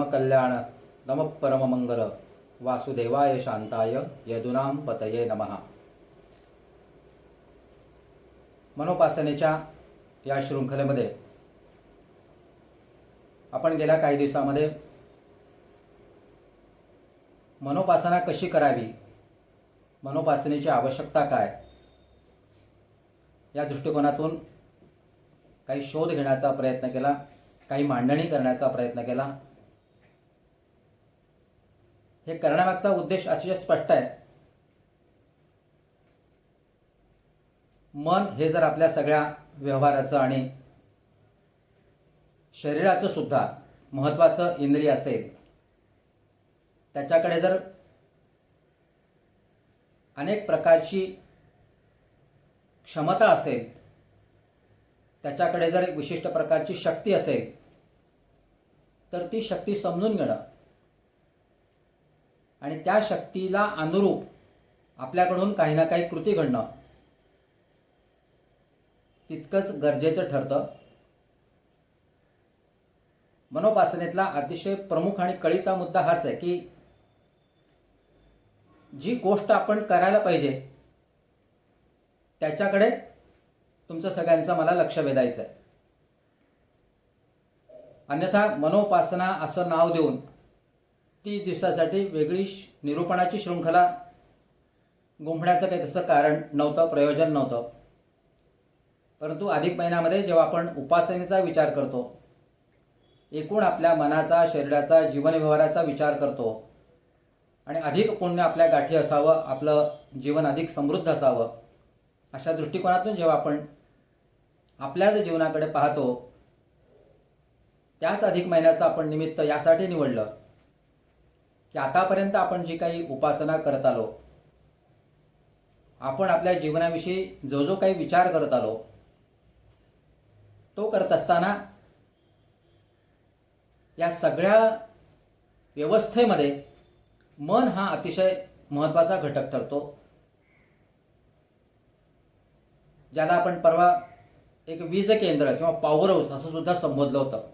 कल्याण नमः परममंगल वासुदेवाय शांताय यदुनाम पतये नमः। मनोपासनेच्या या शृंखलेमध्ये आपण गेल्या काही दिवसांमध्ये मनोपासना कशी करावी, मनोपासनेची आवश्यकता काय, या दृष्टिकोनातून काही शोध घेण्याचा प्रयत्न केला, काही मांडणी करण्याचा प्रयत्न केला। हे करण्यामागचा उद्देश अतिशय स्पष्ट आहे। मन हे जर आपल्या सगळ्या व्यवहाराचं आणि शरीराचं सुद्धा महत्त्वाचं इंद्रिय असेल, त्याच्याकडे जर अनेक प्रकारची क्षमता असेल, त्याच्याकडे जर एक विशिष्ट प्रकारची शक्ती असेल, तर ती शक्ती समजून घेणं आणि त्या शक्तीला अनुरूप आपल्याकडून काही ना काही कृती घडणं तितकंच गरजेचं ठरतं। मनोपासनेतला अतिशय प्रमुख आणि कळीचा मुद्दा हाच आहे की जी गोष्ट आपण करायला पाहिजे त्याच्याकडे तुमचं सगळ्यांचं मला लक्ष वेधायचं आहे। अन्यथा मनोपासना असं नाव देऊन 30 दिवसासाठी वेगळी निरूपणाची शृंखला गुंफण्याचं काही तसं कारण नव्हतं, प्रयोजन नव्हतं। परंतु अधिक महिन्यामध्ये जेव्हा आपण उपासनेचा विचार करतो, एकूण आपल्या मनाचा, शरीराचा, जीवनव्यवहाराचा विचार करतो आणि अधिक पुण्य आपल्या गाठी असावं, आपलं जीवन अधिक समृद्ध असावं, अशा दृष्टिकोनातून जेव्हा आपण आपल्याच जीवनाकडे पाहतो, त्याच अधिक महिन्याचं आपण निमित्त यासाठी निवडलं की आतापर्यंत आपण जी काही उपासना करत आलो, आपण आपल्या जीवनाविषयी जो जो काही विचार करत आलो, तो करत असताना या सगळ्या व्यवस्थेमध्ये मन हा अतिशय महत्त्वाचा घटक ठरतो, ज्याला आपण परवा एक वीज केंद्र किंवा पॉवर हाऊस असं सुद्धा संबोधलं होतं।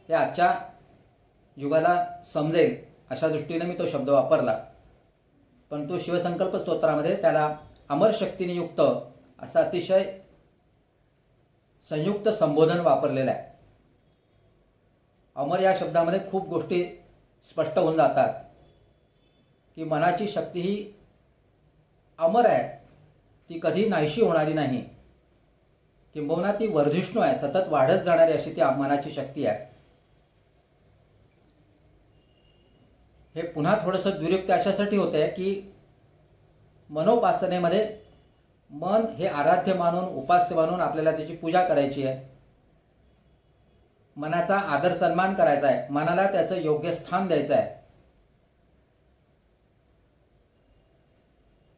ते आजच्या युगाला समजेल अशा दृष्टीने मी तो शब्द वापरला, पण तो शिवसंकल्प स्तोत्रामध्ये त्याला अमर शक्तीने युक्त असं अतिशय संयुक्त संबोधन वापरलेलं आहे। अमर या शब्दामध्ये खूप गोष्टी स्पष्ट होऊन जातात की मनाची शक्ती ही अमर आहे, ती कधी नाहीशी होणारी नाही, किंबहुना ती वर्धिष्णू आहे, सतत वाढत जाणारी अशी ती मनाची शक्ती आहे। हे पुन्हा थोडंसं दुरुक्त अशासाठी होते की मनोपासनेमध्ये मन हे आराध्य मानून, उपास्य मानून आपल्याला त्याची पूजा करायची आहे, मनाचा आदर सन्मान करायचा आहे, मनाला त्याचं योग्य स्थान द्यायचं आहे।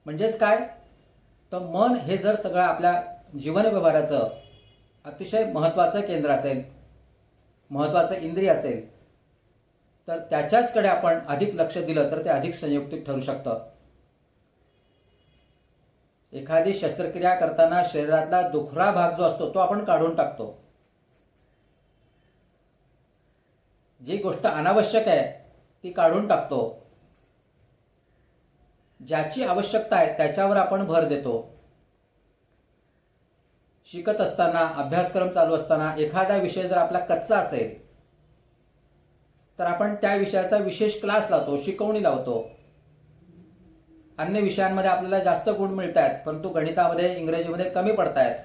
म्हणजेच काय, तर मन हे जर सगळं आपल्या जीवन व्यवहाराचं अतिशय महत्त्वाचं केंद्र असेल, महत्त्वाचं इंद्रिय असेल, तर त्याच्याचकडे आपण अधिक लक्ष दिलं तर ते अधिक संयुक्तिक ठरू शकतं। एखादी शस्त्रक्रिया करताना शरीरातला दुखरा भाग जो असतो तो आपण काढून टाकतो, जी गोष्ट अनावश्यक आहे ती काढून टाकतो, ज्याची आवश्यकता आहे त्याच्यावर आपण भर देतो। शिकत असताना, अभ्यासक्रम चालू असताना एखादा विषय जर आपला कच्चा असेल तर आपण त्या विषयाचा विशेष क्लास लावतो, शिकवणी लावतो। अन्य विषयांमध्ये आपल्याला जास्त गुण मिळत आहेत, परंतु गणितामध्ये, इंग्रजीमध्ये कमी पडत आहेत,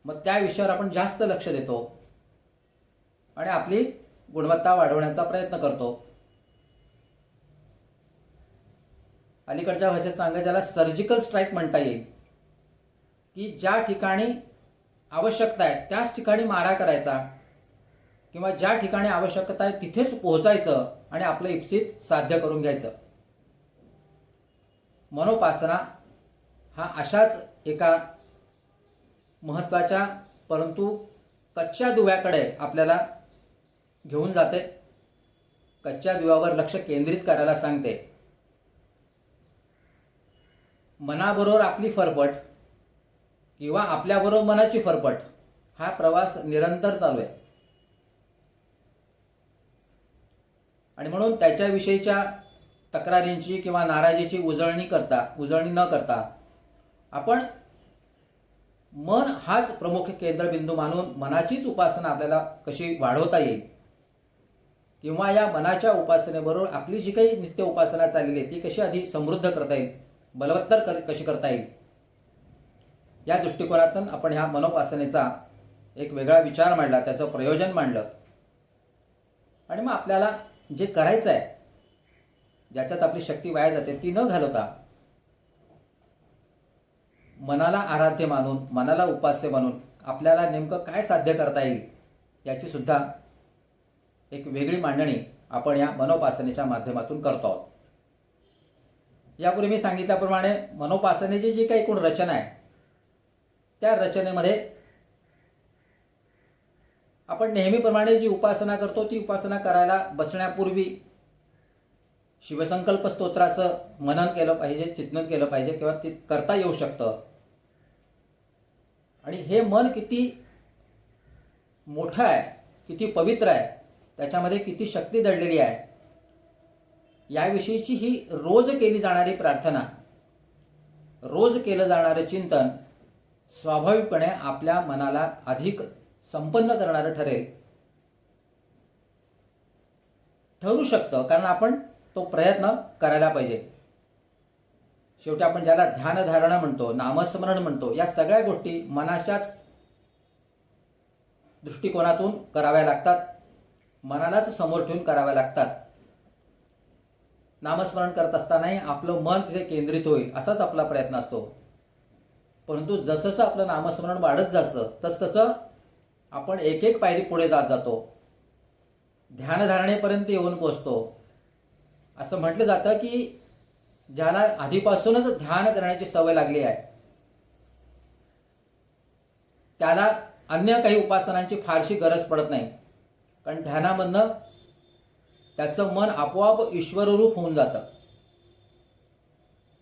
मग त्या विषयावर आपण जास्त लक्ष देतो आणि आपली गुणवत्ता वाढवण्याचा प्रयत्न करतो। अलीकडच्या भाषेत सांगायचं ज्याला सर्जिकल स्ट्राईक म्हणता येईल, की ज्या ठिकाणी आवश्यकता आहे त्याच ठिकाणी मारा करायचा, किंवा ज्या ठिकाणी आवश्यकता आहे तिथेच पोहोचायचं आणि आपलं इप्सित साध्य करून घ्यायचं। मनोपासना हा अशाच एका महत्त्वाच्या परंतु कच्च्या दुव्याकडे आपल्याला घेऊन जाते, कच्च्या दुव्यावर लक्ष केंद्रित करायला सांगते। मनाबरोबर आपली फरफट किंवा आपल्याबरोबर मनाची फरफट हा प्रवास निरंतर चालू आहे। आणि म्हणून त्याच्याविषयीच्या तक्रारींची किंवा नाराजीची उजळणी न करता आपण मन हाच प्रमुख केंद्रबिंदू मानून मनाचीच उपासना आपल्याला कशी वाढवता येईल किंवा या मनाच्या उपासनेबरोबर आपली जी काही नित्य उपासना चाललेली आहे ती कशी अधिक समृद्ध करता येईल, बलवत्तर कशी करता येईल, या दृष्टिकोनातून आपण ह्या मनोपासनेचा एक वेगळा विचार मांडला, त्याचं प्रयोजन मांडलं. आणि मग आपल्याला जे करायचं आहे, ज्याच्यात आपली शक्ती वाया जाते, ती न घालवता मनाला आराध्य मानून, मनाला उपास्य मानून आपल्याला नेमकं काय साध्य करता येईल याची सुद्धा एक वेगळी मांडणी आपण या मनोपासनेच्या माध्यमातून करतो आहोत. यापूर्वी मी सांगितल्याप्रमाणे मनोपासनेची जी काही एकूण रचना आहे त्या रचनेमध्ये आपण नेहमीप्रमाणे जी उपासना करतो ती उपासना करायला बसण्यापूर्वी शिवसंकल्प स्तोत्राचं मनन केलं पाहिजे, चिंतन केलं पाहिजे किंवा ते करता येऊ शकतं. आणि हे मन किती मोठं आहे, किती पवित्र आहे, त्याच्यामध्ये किती शक्ती दडलेली आहे, याविषयीची ही रोज केली जाणारी प्रार्थना, रोज केलं जाणारं चिंतन स्वाभाविकपणे आपल्या मनाला अधिक संपन्न करणारं ठरू शकतं. कारण आपण तो प्रयत्न करायला पाहिजे. शेवटी आपण ज्याला ध्यानधारणा म्हणतो, नामस्मरण म्हणतो, या सगळ्या गोष्टी मनाच्याच दृष्टिकोनातून कराव्या लागतात, मनालाच समोर ठेवून कराव्या लागतात. नामस्मरण करत असतानाही आपलं मन तिथे केंद्रित होईल असाच आपला प्रयत्न असतो. परंतु जसं आपलं नामस्मरण वाढत जातं तसतसं आपण एक एक पायरी पुढे जात जातो, ध्यानधारणेपर्यंत येऊन पोचतो. असं म्हटलं जातं की ज्याला आधीपासूनच ध्यान करण्याची सवय लागली आहे त्याला अन्य काही उपासनांची फारशी गरज पडत नाही. कारण ध्यानामधनं त्याचं मन आपोआप ईश्वररूप होऊन जातं.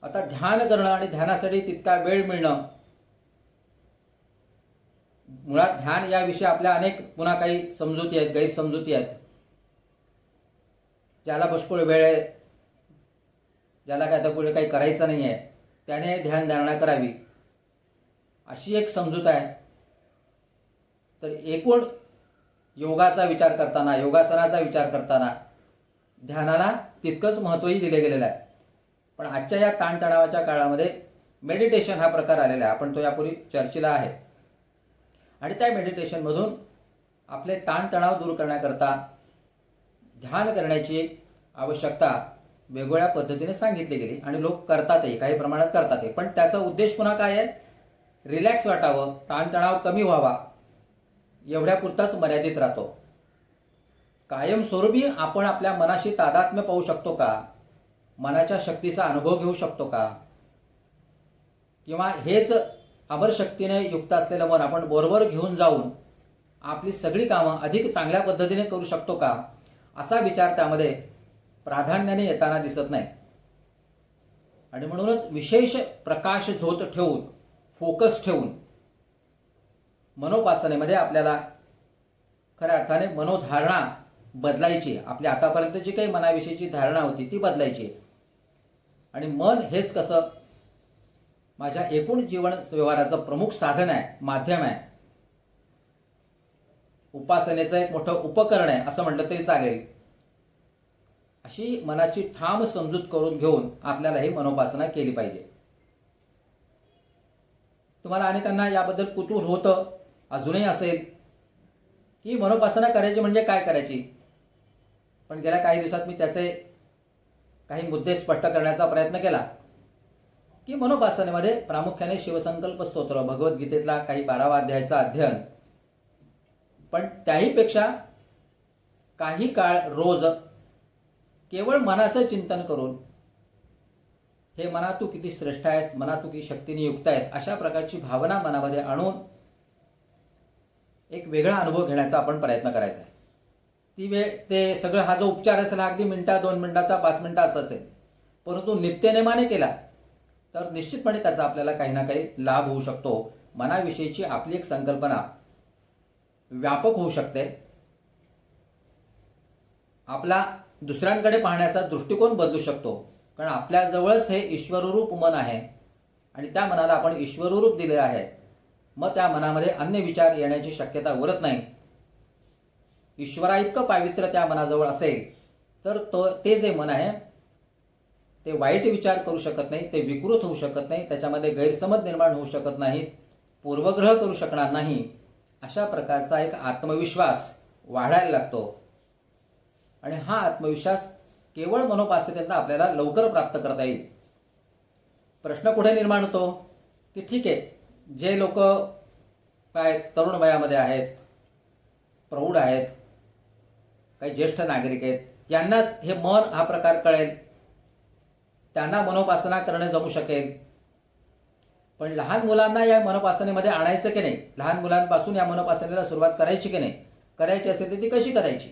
आता ध्यान करणं आणि ध्यानासाठी तितका वेळ मिळणं, मुळात ध्यान याविषयी आपल्या अनेक पुन्हा काही समजुती आहेत, गैरसमजुती आहेत. ज्याला पुष्कळ वेळ आहे, ज्याला काय आता पुढे काही करायचं नाही आहे, त्याने ध्यानधारणा करावी अशी एक समजूत आहे. तर एकूण योगाचा विचार करताना, योगासनाचा विचार करताना ध्यानाला तितकंच महत्त्वही दिले गेलेलं आहे. पण आजच्या या ताणतणावाच्या काळामध्ये मेडिटेशन हा प्रकार आलेला आहे. आपण तो यापूर्वी चर्चेला आहे. आणि त्या मेडिटेशनमधून आपले ताणतणाव दूर करण्याकरता ध्यान करण्याची आवश्यकता वेगवेगळ्या पद्धतीने सांगितली गेली आणि लोक करतातही, काही प्रमाणात करतातही. पण त्याचा उद्देश पुन्हा काय आहे? रिलॅक्स वाटावं, ताणतणाव कमी व्हावा, एवढ्यापुरताच मर्यादित राहतो. कायमस्वरूपी आपण आपल्या मनाशी तादात्म्य पाहू शकतो का? मनाच्या शक्तीचा अनुभव घेऊ शकतो का? किंवा हेच अमरशक्तीने युक्त असलेलं मन आपण बरोबर घेऊन जाऊन आपली सगळी कामं अधिक चांगल्या पद्धतीने करू शकतो का? असा विचार त्यामध्ये प्राधान्याने येताना दिसत नाही. आणि म्हणूनच विशेष प्रकाश झोत ठेवून, फोकस ठेवून मनोपासनेमध्ये आपल्याला खऱ्या अर्थाने मनोधारणा बदलायची. आपली आतापर्यंत जी काही मनाविषयीची धारणा होती ती बदलायची. आणि मन हेच कसं माझ्या एकूण जीवन व्यवहाराचं प्रमुख साधन आहे, माध्यम आहे, उपासनेचं एक मोठं उपकरण आहे असं म्हटलं तरी चालेल. अशी मनाची ठाम समजूत करून घेऊन आपल्याला ही मनोपासना केली पाहिजे. तुम्हाला अनेकांना याबद्दल कुतूहल होतं, अजूनही असेल, की मनोपासना करायची म्हणजे काय करायची. पण गेल्या काही दिवसात मी त्याचे काही मुद्दे स्पष्ट करण्याचा प्रयत्न केला. की मनोपासनेमध्ये प्रामुख्याने शिवसंकल्प स्तोत्र, भगवद्गीतेतला काही 12वा अध्यायाचा अध्ययन, पण त्याहीपेक्षा काही काळ रोज केवळ मनाचं चिंतन करून हे मना तू किती श्रेष्ठ आहेस, मना तू किती शक्तीने युक्त आहेस, अशा प्रकारची भावना मनामध्ये आणून एक वेगळा अनुभव घेण्याचा आपण प्रयत्न करायचा आहे. ती वेळ ते सगळं हा जो उपचार असेल हा अगदी मिनिटा, 2 मिनिटाचा, 5 मिनिटाचा असेल. परंतु नित्यनेमाने केला तर निश्चितपणे त्याचा आपल्याला काही ना काही लाभ होऊ शकतो. मनाविषयीची आपली एक संकल्पना व्यापक होऊ शकते. आपला दुसऱ्यांकडे पाहण्याचा दृष्टिकोन बदलू शकतो. कारण आपल्याजवळच हे ईश्वररूप मन आहे आणि त्या मनाला आपण ईश्वररूप दिले आहे. मग त्या मनामध्ये अन्य विचार येण्याची शक्यता उरत नाही. ईश्वराइतकं पावित्र्य त्या मनाजवळ असेल तर ते जे मन आहे ते वाईट विचार करू शकत नाही, ते विकृत होऊ शकत नाही, त्याच्यामध्ये गैरसमज निर्माण होऊ शकत नाहीत, पूर्वग्रह करू शकणार नाही. अशा प्रकारचा एक आत्मविश्वास वाढायला लागतो आणि हा आत्मविश्वास केवळ मनोपासनेतून आपल्याला लवकर प्राप्त करता येईल. प्रश्न कुठे निर्माण होतो की ठीक आहे, जे लोक काय तरुण वयामध्ये आहेत, प्रौढ आहेत, काही ज्येष्ठ नागरिक आहेत, यांनाच हे मन हा प्रकार कळेल, त्यांना मनोपासना करणे जमू शकेल. पण लहान मुलांना या मनोपासनेमध्ये आणायचं की नाही, लहान मुलांपासून या मनोपासनेला सुरुवात करायची की नाही, करायची असेल तर ती कशी करायची,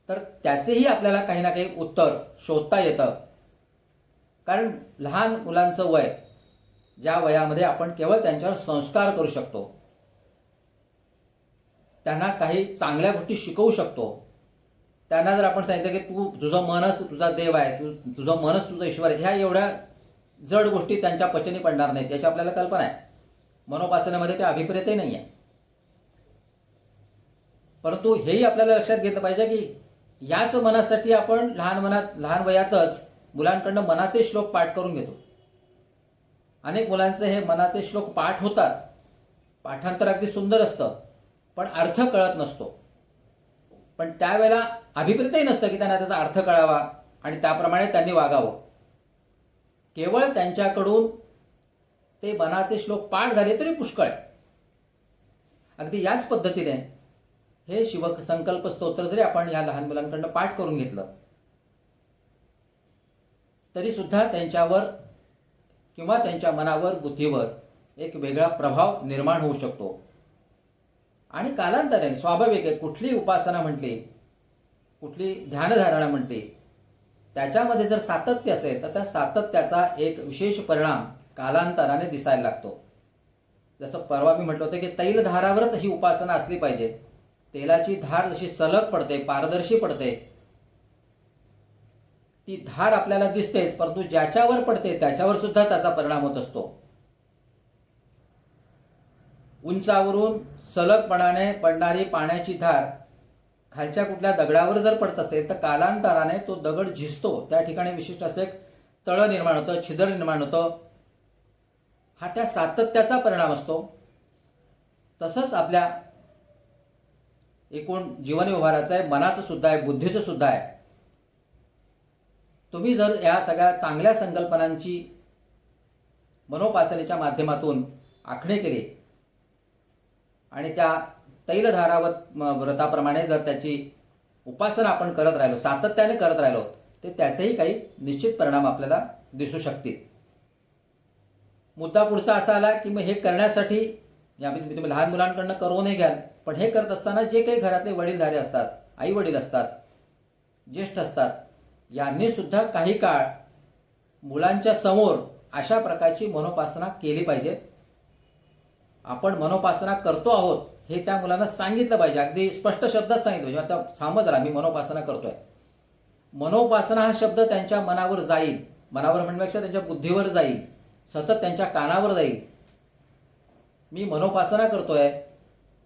तर त्याचेही आपल्याला काही ना काही उत्तर शोधता येतं. कारण लहान मुलांचं वय, ज्या वयामध्ये आपण केवळ त्यांच्यावर संस्कार करू शकतो, त्यांना काही चांगल्या गोष्टी शिकवू शकतो. त्यांना जर आपण सांगितलं की तुझं मनच तुझा देव आहे, तुझं मनच तुझं ईश्वर आहे, ह्या एवढ्या जड गोष्टी त्यांच्या पचनी पडणार नाहीत याची आपल्याला कल्पना आहे. मनोपासनेमध्ये त्या अभिप्रेतही नाही आहे. परंतु हेही आपल्याला लक्षात घेतलं पाहिजे की याच मनासाठी आपण लहान वयातच मुलांकडनं मनाचे श्लोक पाठ करून घेतो. अनेक मुलांचे हे मनाचे श्लोक पाठ होतात, पाठांतर अगदी सुंदर असतं, पण अर्थ कळत नसतो. पण त्यावेळेला अभिप्रेतही नसतं की त्यांना त्याचा अर्थ कळावा आणि त्याप्रमाणे त्यांनी वागावं. केवळ त्यांच्याकडून ते मनाचे श्लोक पाठ झाले तरी पुष्कळ आहे. अगदी याच पद्धतीने हे शिवसंकल्प स्तोत्र जरी आपण या लहान मुलांकडनं पाठ करून घेतलं तरी सुद्धा त्यांच्यावर किंवा त्यांच्या मनावर, बुद्धीवर एक वेगळा प्रभाव निर्माण होऊ शकतो. आणि कालांतराने स्वाभाविक आहे, कुठली उपासना म्हटली, कुठली ध्यानधारणा म्हटली, त्याच्यामध्ये जर सातत्य असेल तर त्या सातत्याचा एक विशेष परिणाम कालांतराने दिसायला लागतो. जसं परवा मी म्हटलं होतं की तैलधारावरच ही उपासना असली पाहिजे. तेलाची धार जशी सलग पडते, पारदर्शी पडते, ती धार आपल्याला दिसतेच, परंतु ज्याच्यावर पडते त्याच्यावर सुद्धा त्याचा परिणाम होत असतो. उंचावरून सलगपणाने पडणारी पाण्याची धार खालच्या कुठल्या दगडावर जर पडत असेल तर कालांतराने तो दगड झिजतो, त्या ठिकाणी विशिष्ट असे तळ निर्माण होतं, छिद्र निर्माण होतं. हा त्या सातत्याचा परिणाम असतो. तसंच आपल्या एकूण जीवन व्यवहाराचं आहे, मनाचं सुद्धा आहे, बुद्धीचं सुद्धा आहे. तुम्ही जर या सगळ्या चांगल्या संकल्पनांची मनोपासनेच्या माध्यमातून आखणी केली आणि त्या तैलधारावत व्रताप्रमाणे जर त्याची उपासना आपण करत राहिलो, सातत्याने करत राहिलो, तर त्याचेही काही निश्चित परिणाम आपल्याला दिसू शकतील. मुद्दा पुढचा असा आला की मग हे करण्यासाठी तुम्ही लहान मुलांकडनं करूनही घ्याल, पण हे करत असताना जे काही घरातले वडीलधारे असतात, आई वडील असतात, ज्येष्ठ असतात, यांनी सुद्धा काही काळ मुलांच्या समोर अशा प्रकारची मनोपासना केली पाहिजे. आपण मनोपासना करतो आहोत हे त्या मुलांना सांगितलं पाहिजे, अगदी स्पष्ट शब्दात सांगितलं पाहिजे. आता समज मी मनोपासना करतोय. मनोपासना हा शब्द त्यांच्या मनावर जाईल, मनावर म्हणण्यापेक्षा त्यांच्या बुद्धीवर जाईल, सतत त्यांच्या कानावर जाईल. मी मनोपासना करतोय,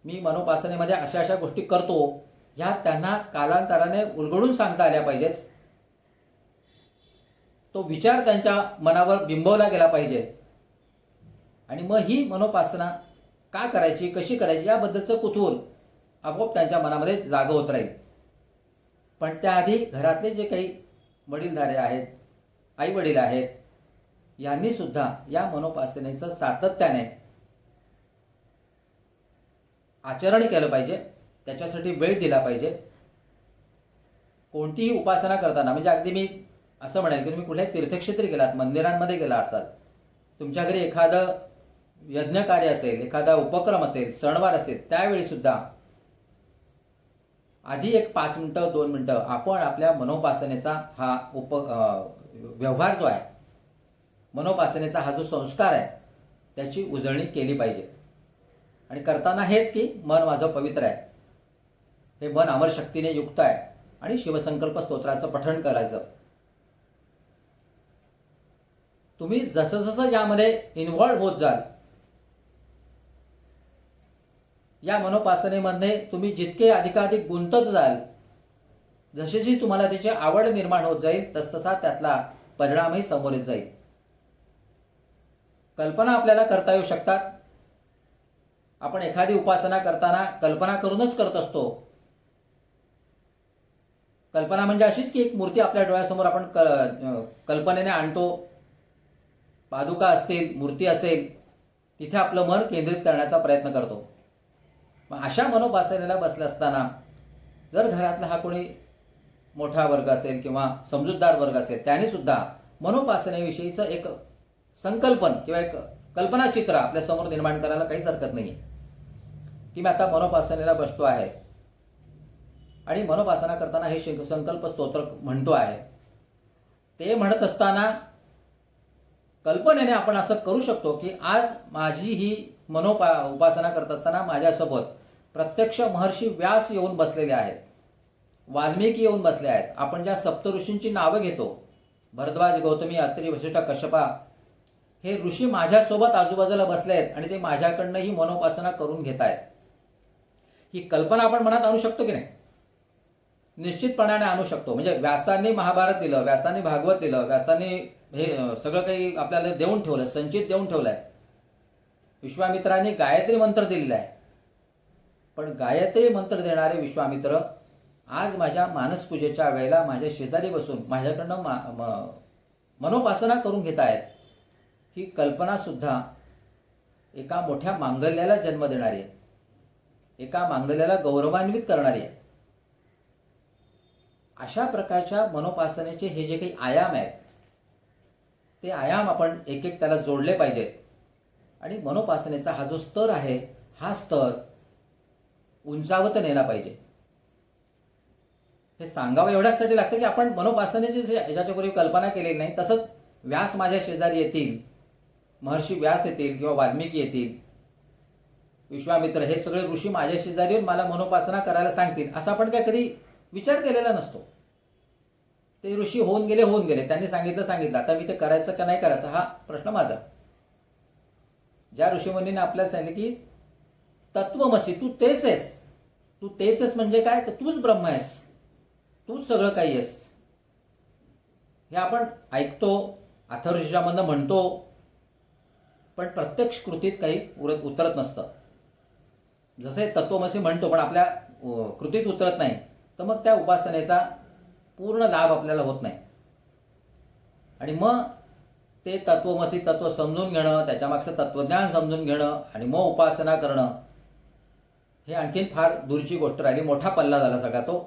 मी मनोपासनेमध्ये अशा अशा गोष्टी करतो, ह्या त्यांना कालांतराने उलगडून सांगता आल्या पाहिजेत. तो विचार त्यांच्या मनावर बिंबवला गेला पाहिजे आणि मग ही मनोपासना का करायची, कशी करायची याबद्दलचं कुतूहल आपोआप त्यांच्या मनामध्ये जागं होत राहील. पण त्याआधी घरातले जे काही वडीलधारे आहेत, आई वडील आहेत, यांनी सुद्धा या मनोपासनेचं सातत्याने आचरण केलं पाहिजे, त्याच्यासाठी वेळ दिला पाहिजे. कोणतीही उपासना करताना, म्हणजे अगदी मी असं म्हणेल की तुम्ही कुठल्याही तीर्थक्षेत्री गेलात, मंदिरांमध्ये गेला असाल, तुमच्या घरी एखादं यज्ञ कार्य असेल, एखादा उपक्रम असेल, सणवार असेल, त्यावेळी सुद्धा आधी एक 5 मिनिटं 2 मिनिटं आपण आपल्या मनोपासनेचा हा व्यवहार जो आहे, मनोपासनेचा हा जो संस्कार आहे, त्याची उजळणी केली पाहिजे. आणि करताना हेच की मन माझं पवित्र आहे, हे मन अमर शक्तीने युक्त आहे आणि शिवसंकल्प स्तोत्राचं पठण करायचं. तुम्ही जसं जसं यामध्ये इन्व्हॉल्व होत जाल, या मनोपासनेमध्ये तुम्ही जितके अधिकाधिक गुंतत जाल, जशी तुम्हाला त्याची आवड निर्माण होत जाईल तसतसा त्यातला परिणामही समोर येत जाईल. कल्पना आपल्याला करता येऊ शकतात. आपण एखादी उपासना करताना कल्पना करूनच करत असतो. कल्पना म्हणजे अशीच की एक मूर्ती आपल्या डोळ्यासमोर आपण कल्पनेने आणतो. पादुका असतील, मूर्ती असेल, तिथे आपलं मन केंद्रित करण्याचा प्रयत्न करतो. मग अशा मनोपासनेला बसले असताना जर घरातला हा कोणी मोठा वर्ग असेल किंवा समजूतदार वर्ग असेल, त्याने सुद्धा मनोपासनेविषयीचं एक संकल्पन किंवा एक कल्पनाचित्र आपल्या समोर निर्माण करायला काहीच हरकत नाही की मी आता मनोपासनेला बसतो आहे आणि मनोपासना करताना हे संकल्प स्तोत्र म्हणतो आहे. ते म्हणत असताना कल्पनेने आपण असं करू शकतो की आज माझी ही उपासना करत असताना माझ्यासोबत प्रत्यक्ष महर्षी व्यास येऊन बसलेले आहेत, वाल्मिकी येऊन बसले आहेत. आपण ज्या सप्तऋषींची नावं घेतो, भरद्वाज, गौतमी, अत्री, वसिष्ठ, कश्यपा, हे ऋषी माझ्यासोबत आजूबाजूला बसले आहेत आणि ते माझ्याकडनं ही मनोपासना करून घेत आहेत. ही कल्पना आपण मनात आणू शकतो की नाही? निश्चितपणाने आणू शकतो. म्हणजे व्यासांनी महाभारत दिलं, व्यासांनी भागवत दिलं, व्यासांनी हे सगळं काही आपल्याला देऊन ठेवलं, संचित देऊन ठेवलं आहे. विश्वामित्रांनी गायत्री मंत्र दिलेला आहे. पण गायत्री मंत्र देणारे विश्वामित्र आज माझ्या मानसपूजेच्या वेळेला माझ्या शेजारी बसून माझ्याकडनं मनोपासना करून घेत आहेत. ही कल्पनासुद्धा एका मोठ्या मांगल्याला जन्म देणारी आहे, एका मांगल्याला गौरवान्वित करणारी आहे. अशा प्रकारच्या मनोपासनेचे हे जे काही आयाम आहेत, ते आयाम आपण एक एक त्याला जोडले पाहिजेत. आणि मनोपासनेचा हा जो स्तर आहे, हा स्तर उंचावत नेला पाहिजे. हे सांगावं एवढ्यासाठी लागतं की आपण मनोपासनेची याच्यापूर्वी कल्पना केलेली नाही. तसंच व्यास माझ्या शेजारी येतील, महर्षी व्यास येतील किंवा वाल्मिकी येतील, विश्वामित्र, हे सगळे ऋषी माझ्या शेजारी येऊन मला मनोपासना करायला सांगतील, असं आपण काय कधी विचार केलेला नसतो. ते ऋषी होऊन गेले, त्यांनी सांगितलं, आता मी ते करायचं का नाही करायचं हा प्रश्न माझा. ज्या ऋषीमुनींनी आपल्याला सांगितलं की तत्वमसी, तू तेच आहेस म्हणजे काय, तर तूच ब्रह्म आहेस, तूच सगळं काही आहेस. हे आपण ऐकतो, अथर्वशीर्षामधनं म्हणतो, पण प्रत्यक्ष कृतीत काही उतरत नसतं. जसे तत्वमसी म्हणतो पण आपल्या कृतीत उतरत नाही, तर मग त्या उपासनेचा पूर्ण लाभ आपल्याला होत नाही. आणि मग ते तत्वमसी तत्व समजून घेणं, त्याच्यामागचं तत्वज्ञान समजून घेणं आणि मग उपासना करणं, हे आणखीन फार दूरची गोष्ट राहिली. मोठा पल्ला झाला सगळा तो.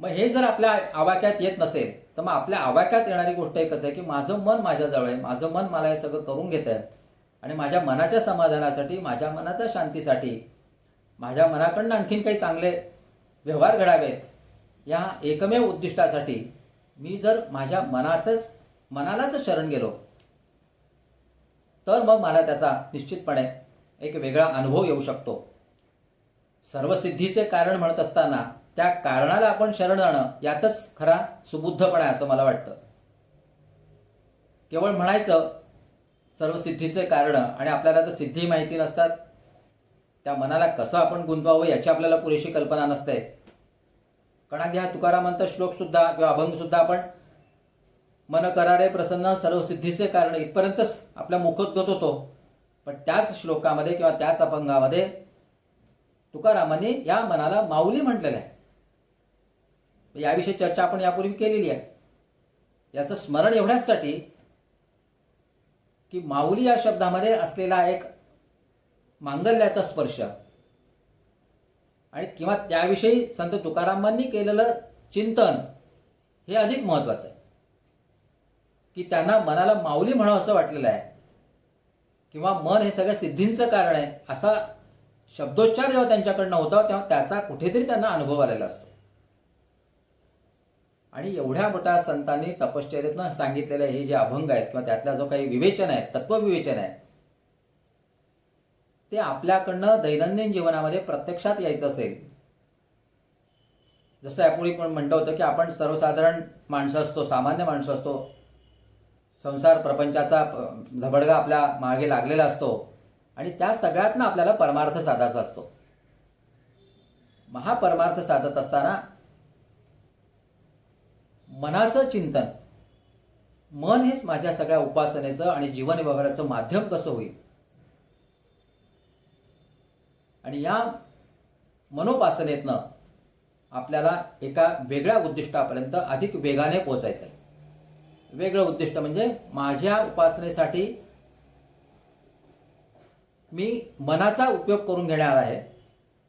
मग हे जर आपल्या आवाक्यात येत नसेल, तर मग आपल्या आवाक्यात येणारी गोष्ट एकच आहे की माझं मन माझ्याजवळ आहे, माझं मन मला हे सगळं करून घेत आहे आणि माझ्या मनाच्या समाधानासाठी, माझ्या मनाच्या शांतीसाठी, माझ्या मनाकडनं आणखीन काही चांगले व्यवहार घडावेत, या एकमेव उद्दिष्टासाठी मी जर माझ्या मनालाच शरण गेलो, तर मग मला त्याचा निश्चितपणे एक वेगळा अनुभव येऊ शकतो. सर्वसिद्धीचे कारण म्हणत असताना त्या कारणाला आपण शरण जाणं, यातच खरा सुबुद्धपणा आहे असं मला वाटतं. केवळ म्हणायचं सर्वसिद्धीचे कारण आणि आपल्याला तर सिद्धी माहिती नसतात, त्या मनाला कसं आपण गुंतवावं याची आपल्याला पुरेशी कल्पना नसते. कारण अगदी हा तुकारामांचा श्लोकसुद्धा किंवा अभंगसुद्धा आपण मन करारे प्रसन्न सर्वसिद्धीचे कारण इथपर्यंतच आपल्या मुखोद्गत होतो. पण त्याच श्लोकामध्ये किंवा त्याच अभंगामध्ये तुकारामांनी या मनाला माऊली म्हटलेलं आहे. याविषयी चर्चा आपण यापूर्वी केलेली आहे. याचं स्मरण एवढ्याचसाठी की माऊली या शब्दामध्ये असलेला एक मांगल्याचा स्पर्श आणि किंवा त्याविषयी संत तुकारामांनी केलेलं चिंतन हे अधिक महत्त्वाचं आहे. की त्यांना मनाला माऊली म्हणावं असं वाटलेलं आहे किंवा मन हे सगळ्या सिद्धींचं कारण आहे असा शब्दोच्चार जेव्हा त्यांच्याकडनं होता तेव्हा त्याचा कुठेतरी त्यांना अनुभव आलेला असतो. आणि एवढ्या मोठ्या संतांनी तपश्चर्येतनं सांगितलेले हे जे अभंग आहेत किंवा त्यातला जो काही विवेचन आहे, तत्वविवेचन आहे, ते आपल्याकडनं दैनंदिन जीवनामध्ये प्रत्यक्षात यायचं असेल, जसं यापूर्वी पण म्हणलं होतं की आपण सर्वसाधारण माणसं असतो, सामान्य माणसं असतो, संसार प्रपंचाचा धबडगा आपल्या मागे लागलेला असतो आणि त्या सगळ्यातनं आपल्याला परमार्थ साधायचा असतो. महापरमार्थ साधत असताना मनाचं चिंतन, मन हेच माझ्या सगळ्या उपासनेचं आणि जीवन व्यवहाराचं माध्यम कसं होईल, आणि या मनोपासनेतनं आपल्याला एका वेगळ्या उद्दिष्टापर्यंत अधिक वेगाने पोहोचायचं आहे. वेगळं उद्दिष्ट म्हणजे माझ्या उपासनेसाठी मी मनाचा उपयोग करून घेणार आहे,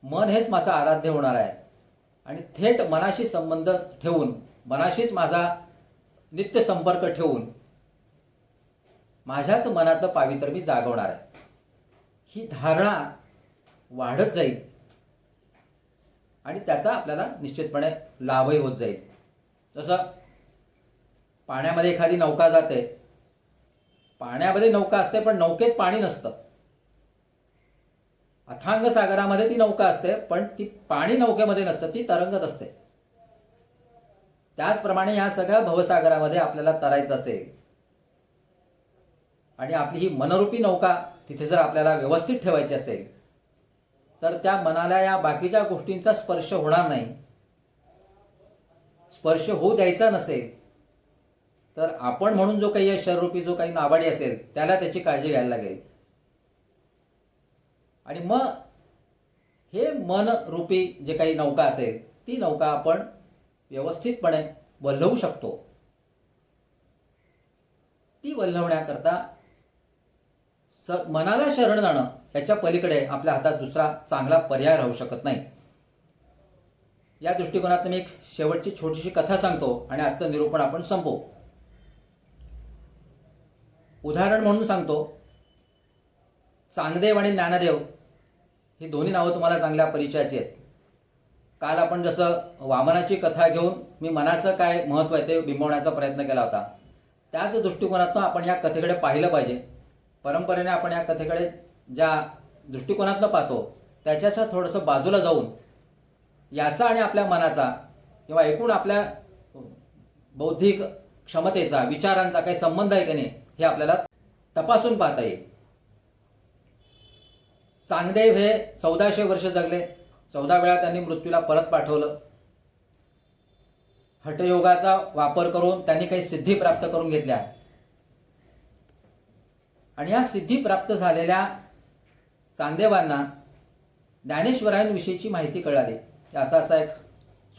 मन हेच माझं आराध्य होणार आहे आणि थेट मनाशी संबंध ठेवून, मनाशीच माझा नित्य संपर्क ठेवून माझ्याच मनातलं पावित्र्य मी जागवणार आहे. ही धारणा वाढत जाईल आणि त्याचा आपल्याला निश्चितपणे लाभही होत जाईल. जसं पाण्यामध्ये एखादी नौका जाते, पाण्यामध्ये नौका असते पण नौकेत पाणी नसतं. अथांग सागरामध्ये ती नौका असते पण ती पाणी नौकेमध्ये नसतं, ती तरंगत असते. त्याचप्रमाणे या सगळ्या भवसागरामध्ये आपल्याला तरायचं असेल आणि आपली ही मनरूपी नौका तिथे जर आपल्याला व्यवस्थित ठेवायची असेल तर त्या मनाला या बाकीच्या गोष्टींचा स्पर्श होणार नाही. स्पर्श होऊ द्यायचा नसेल तर आपण म्हणून जो काही शरीररूपी जो काही नावाडी असेल त्याला त्याची काळजी घ्यायला लागेल. आणि मग हे मनरूपी जे काही नौका असेल ती नौका आपण व्यवस्थितपणे वल्हवू शकतो. ती वल्हवण्याकरता मनाला शरण जाणं याच्या पलीकडे आपल्या हातात दुसरा चांगला पर्याय राहू शकत नाही. या दृष्टिकोनातून मी एक शेवटची छोटीशी कथा सांगतो आणि आजचं निरूपण आपण संपवू. उदाहरण म्हणून सांगतो. चांगदेव आणि ज्ञानदेव ही दोन्ही नावं तुम्हाला चांगल्या परिचयाची आहेत. काल आपण जसं वामनाची कथा घेऊन मी मनाचं काय महत्त्व आहे ते बिंबवण्याचा प्रयत्न केला होता, त्याच दृष्टिकोनातून आपण या कथेकडे पाहिलं पाहिजे. परंपरेने आपण या कथेकडे ज्या दृष्टिकोनातून पाहतो त्याच्याच्या थोडंसं बाजूला जाऊन याचा आणि आपल्या मनाचा किंवा एकूण आपल्या बौद्धिक क्षमतेचा, विचारांचा काही संबंध आहे की नाही हे आपल्याला तपासून पाहता येईल. चांगदेव हे 1400 वर्ष जगले. 14 वेळा त्यांनी मृत्यूला परत पाठवलं. हठयोगाचा वापर करून त्यांनी काही सिद्धी प्राप्त करून घेतल्या आणि या सिद्धी प्राप्त झालेल्या चांगदेवांना ज्ञानेश्वरांविषयीची माहिती कळाली. असा असा एक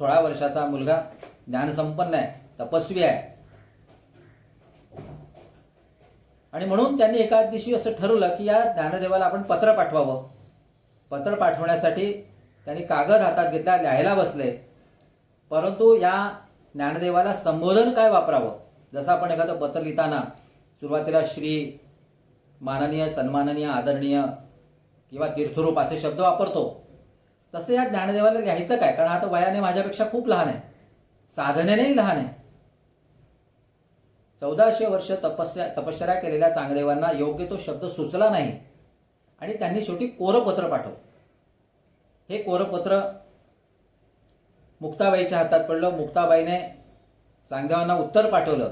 16 वर्षाचा मुलगा ज्ञानसंपन्न आहे, तपस्वी आहे. आणि म्हणून त्यांनी एका दिवशी असं ठरवलं की या ज्ञानदेवाला आपण पत्र पाठवावं. पत्र पाठवण्यासाठी त्यांनी कागद हातात घेतला, लिहायला बसले. परंतु या ज्ञानदेवाला संबोधन काय वापरावं, जसं आपण एखादं पत्र लिहिताना सुरुवातीला श्री, माननीय, सन्माननीय, आदरणीय किंवा तीर्थरूप असे शब्द वापरतो, तसे या ज्ञानदेवाला लिहायचं काय, कारण आता वयाने माझ्यापेक्षा खूप लहान आहे, साधनेनेही लहान आहे. 1400 वर्ष तपश्चर्या केलेल्या चांगदेवांना योग्य तो शब्द सुचला नाही आणि त्यांनी शेवटी कोरं पत्र पाठवलं. हे कोरं पत्र मुक्ताबाईच्या हातात पडलं. मुक्ताबाईने चांगदेवांना उत्तर पाठवलं,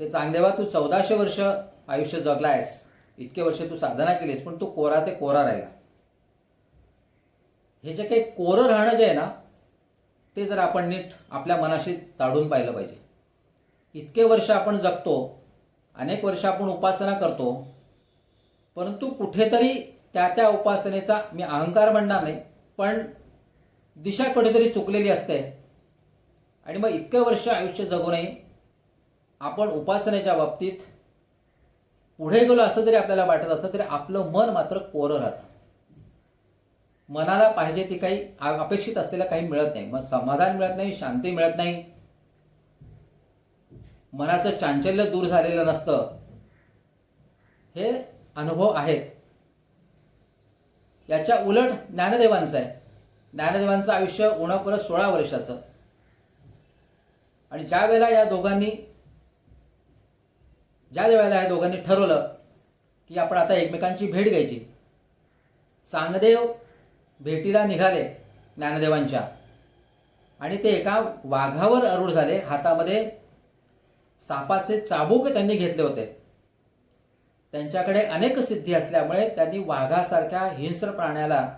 ते चांगदेवा, तू 1400 वर्ष आयुष्य जगलायस, इतके वर्ष तू साधना केलीस, पण तू कोरा ते कोरा राहिला. हे जे काही कोरं राहणं जे आहे ना, ते जर आपण नीट आपल्या मनाशी ताडून पाहिलं पाहिजे. इतके वर्ष आपण जगतो, अनेक वर्ष आपण उपासना करतो, परंतु कुठेतरी त्या उपासनेचा, मी अहंकार म्हणणार नाही, पण दिशा कुठेतरी चुकलेली असते. आणि मग इतके वर्ष आयुष्य जगूनही आपण उपासनेच्या बाबतीत पुढे गेलो असं जरी आपल्याला वाटत असतं तरी आपलं मन मात्र कोरं राहतं. मनाला पाहिजे ती काही अपेक्षित असलेलं काही मिळत नाही. मग समाधान मिळत नाही, शांती मिळत नाही, मनाचं चांचल्य दूर झालेलं नसतं. हे अनुभव आहेत. याच्या उलट ज्ञानदेवांचं आहे. ज्ञानदेवांचं आयुष्य उणपरत 16 वर्षाचं. आणि ज्या वेळेला या दोघांनी ठरवलं की आपण आता एकमेकांची भेट घ्यायची, चांगदेव भेटीला निघाले ज्ञानदेवांच्या आणि ते एका वाघावर आरूढ झाले. हातामध्ये सापाचे चाबूक त्यांनी घेतले होते. त्यांच्याकडे अनेक सिद्धी असल्यामुळे त्यांनी वाघासारख्या हिंस्र प्राण्याला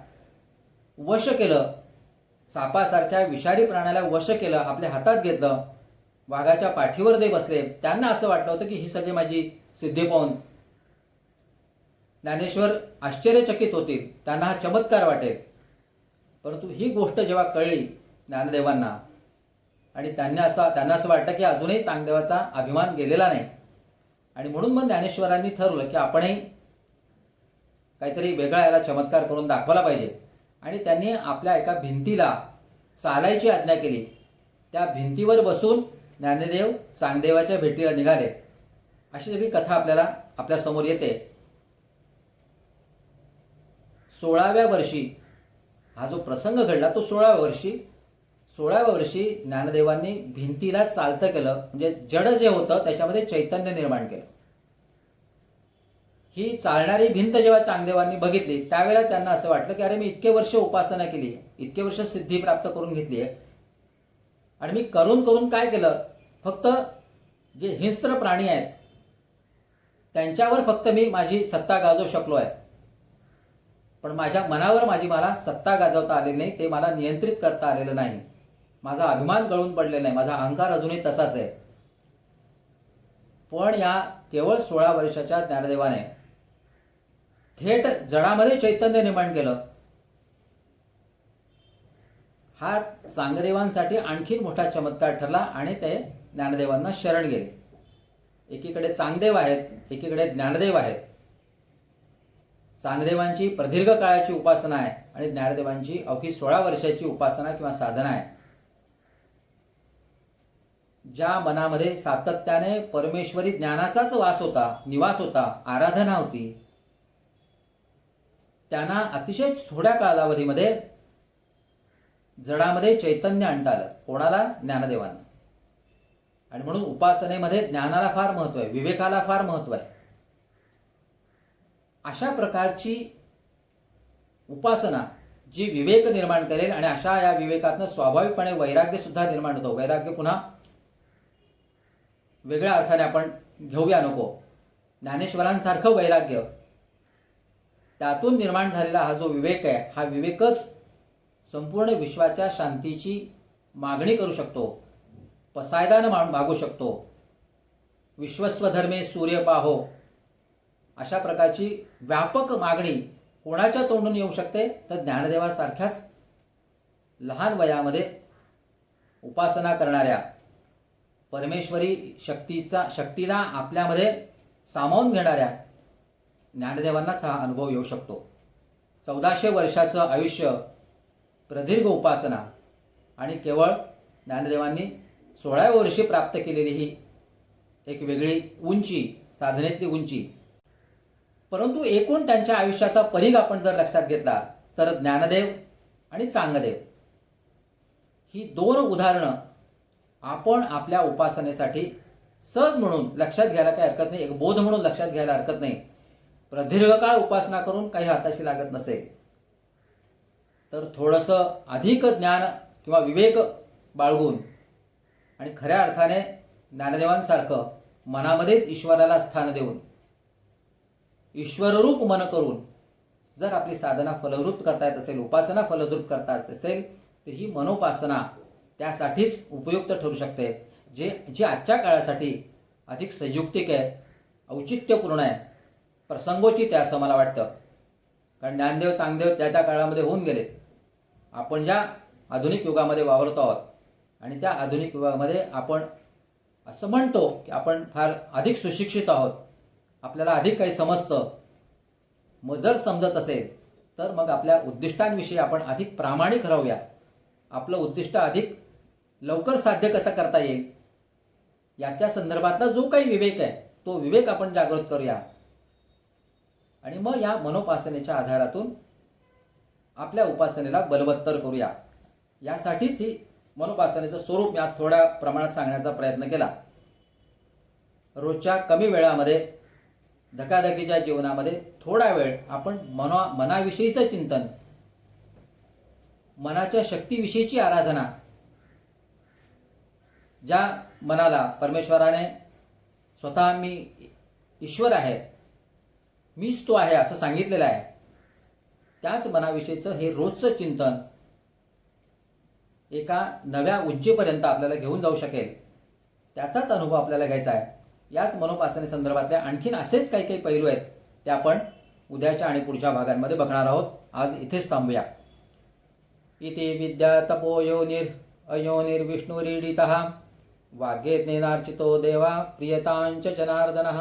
वश केलं, सापासारख्या विषारी प्राण्याला वश केलं, आपल्या हातात घेतलं, वाघाच्या पाठीवर ते बसले. त्यांना असं वाटलं होतं की ही सगळी माझी सिद्धी पाहून ज्ञानेश्वर आश्चर्यचकित होतील, त्यांना हा चमत्कार वाटेल. परंतु ही गोष्ट जेव्हा कळली ज्ञानदेवांना आणि त्यांना असं वाटलं की अजूनही चांगदेवाचा अभिमान गेलेला नाही आणि म्हणून मग ज्ञानेश्वरांनी ठरवलं की आपणही काहीतरी वेगळा याला चमत्कार करून दाखवला पाहिजे. आणि त्यांनी आपल्या एका भिंतीला चालायची आज्ञा केली. त्या भिंतीवर बसून ज्ञानदेव चांगदेवाच्या भेटीला निघाले. अशी सगळी कथा आपल्याला आपल्यासमोर येते. 16व्या वर्षी हा जो प्रसंग घडला तो 16व्या वर्षी ज्ञानदेवांनी भिंतीला चालतं केलं, म्हणजे जड जे होतं त्याच्यामध्ये चैतन्य निर्माण केलं. ही चालणारी भिंत जेव्हा चांगदेवांनी बघितली त्यावेळेला त्यांना असं वाटलं की अरे मी इतके वर्ष उपासना केली, इतके वर्ष सिद्धी प्राप्त करून घेतली आहे आणि मी करून करून काय केलं, फक्त जे हिंस्र प्राणी आहेत त्यांच्यावर फक्त मी माझी सत्ता गाजवू शकलो आहे, पण माझ्या मनावर मला सत्ता गाजवता आलेली नाही, ते मला नियंत्रित करता आलेलं नाही, माझा अभिमान गळून पडलेला नाही, माझा अहंकार अजूनही तसाच आहे. पण या केवळ 16 वर्षाच्या ज्ञानदेवाने थेट जडामध्ये चैतन्य निर्माण केलं. हा चांगदेवांसाठी आणखी मोठा चमत्कार ठरला आणि ते ज्ञानदेवांना शरण गेले. एकीकडे चांगदेव आहेत, एकीकडे ज्ञानदेव आहेत. चांगदेवांची प्रदीर्घ काळाची उपासना आहे आणि ज्ञानदेवांची अवघी 16 वर्षाची उपासना किंवा साधना आहे. ज्या मनामध्ये सातत्याने परमेश्वरी ज्ञानाचाच वास होता, निवास होता, आराधना होती, त्यांना अतिशय थोड्या कालावधीमध्ये जडामध्ये चैतन्य आणता आलं. कोणाला? ज्ञानदेवांना. आणि म्हणून उपासनेमध्ये ज्ञानाला फार महत्व आहे, विवेकाला फार महत्व आहे. अशा प्रकारची उपासना जी विवेक निर्माण करेल आणि अशा या विवेकातनं स्वाभाविकपणे वैराग्य सुद्धा निर्माण होतो. वैराग्य पुन्हा वेगळ्या अर्थाने आपण घेऊया नको. ज्ञानेश्वरांसारखं वैराग्य, त्यातून निर्माण झालेला हा जो विवेक आहे, हा विवेकच संपूर्ण विश्वाच्या शांतीची मागणी करू शकतो, पसायदान मागू शकतो. विश्वस्वधर्मे सूर्य पाहो अशा प्रकारची व्यापक मागणी कोणाच्या तोंडून येऊ शकते? तर ज्ञानदेवासारख्याच लहान वयामध्ये उपासना करणाऱ्या, परमेश्वरी शक्तीला आपल्यामध्ये सामावून घेणाऱ्या ज्ञानदेवांनाच हा अनुभव येऊ शकतो. 1400 वर्षाचं आयुष्य, प्रदीर्घ उपासना आणि केवळ ज्ञानदेवांनी 16व्या वर्षी प्राप्त केलेली ही एक वेगळी उंची, साधनेतली उंची. परंतु एकूण त्यांच्या आयुष्याचा परिघ आपण जर लक्षात घेतला तर ज्ञानदेव आणि चांगदेव ही 2 उदाहरणं आपण आपल्या उपासनेसाठी सहज म्हणून लक्षात घ्यायला काही हरकत नाही, एक बोध म्हणून लक्षात घ्यायला हरकत नाही. प्रदीर्घ काळ उपासना करून काही हाताशी लागत नसेल तर थोडंसं अधिक ज्ञान किंवा विवेक बाळगून आणि खऱ्या अर्थाने ज्ञानदेवांसारखं मनामध्येच ईश्वराला स्थान देऊन ईश्वररूप मन करून जर आपली साधना फलद्रूप करता येत असेल, उपासना फलद्रूप करता येत असेल, तर ही मनोपासना त्यासाठीच उपयुक्त ठरू शकते, जे आजच्या काळासाठी अधिक संयुक्तिक आहे, औचित्यपूर्ण आहे, प्रसंगोचित आहे असं मला वाटतं. कारण ज्ञानदेव चांगदेव त्या काळामध्ये होऊन गेले. आपण ज्या आधुनिक युगामध्ये वावरतो आहोत आणि त्या आधुनिक युगामध्ये आपण असं म्हणतो की आपण फार अधिक सुशिक्षित आहोत, आपल्याला अधिक काही समजतं. मग जर समजत असेल तर मग आपल्या उद्दिष्टांविषयी आपण अधिक प्रामाणिक राहूया. आपलं उद्दिष्ट अधिक लवकर साध्य कसं करता येईल याच्या संदर्भातला जो काही विवेक आहे तो विवेक आपण जागृत करूया आणि मग या मनोपासनेच्या आधारातून आपल्या उपासनेला बलवत्तर करूया. यासाठीच ही मनोपासनेचं स्वरूप मी आज थोड्या प्रमाणात सांगण्याचा प्रयत्न केला. रोजच्या कमी वेळामध्ये धकाधकीच्या जीवनामध्ये थोडा वेळ आपण मनाविषयीचं चिंतन, मनाच्या शक्तीविषयीची आराधना, ज्या मनाला परमेश्वराने स्वतः मी ईश्वर आहे, मीच तो आहे असं सांगितलेलं आहे, त्याच मनाविषयीचं हे रोजचं चिंतन एका नव्या उंचीपर्यंत आपल्याला घेऊन जाऊ शकेल, त्याचाच अनुभव आपल्याला घ्यायचा आहे. याच मनोपासनेसंदर्भातले आणखीन असेच काही काही पैलू आहेत, ते आपण उद्याच्या आणि पुढच्या भागांमध्ये बघणार आहोत. आज इथेच थांबूया. इति विद्या तपो अयोनिर्विष्णुरीडितः वाग्यज्ञेनार्चितो देवा प्रियतांच जनार्दनः.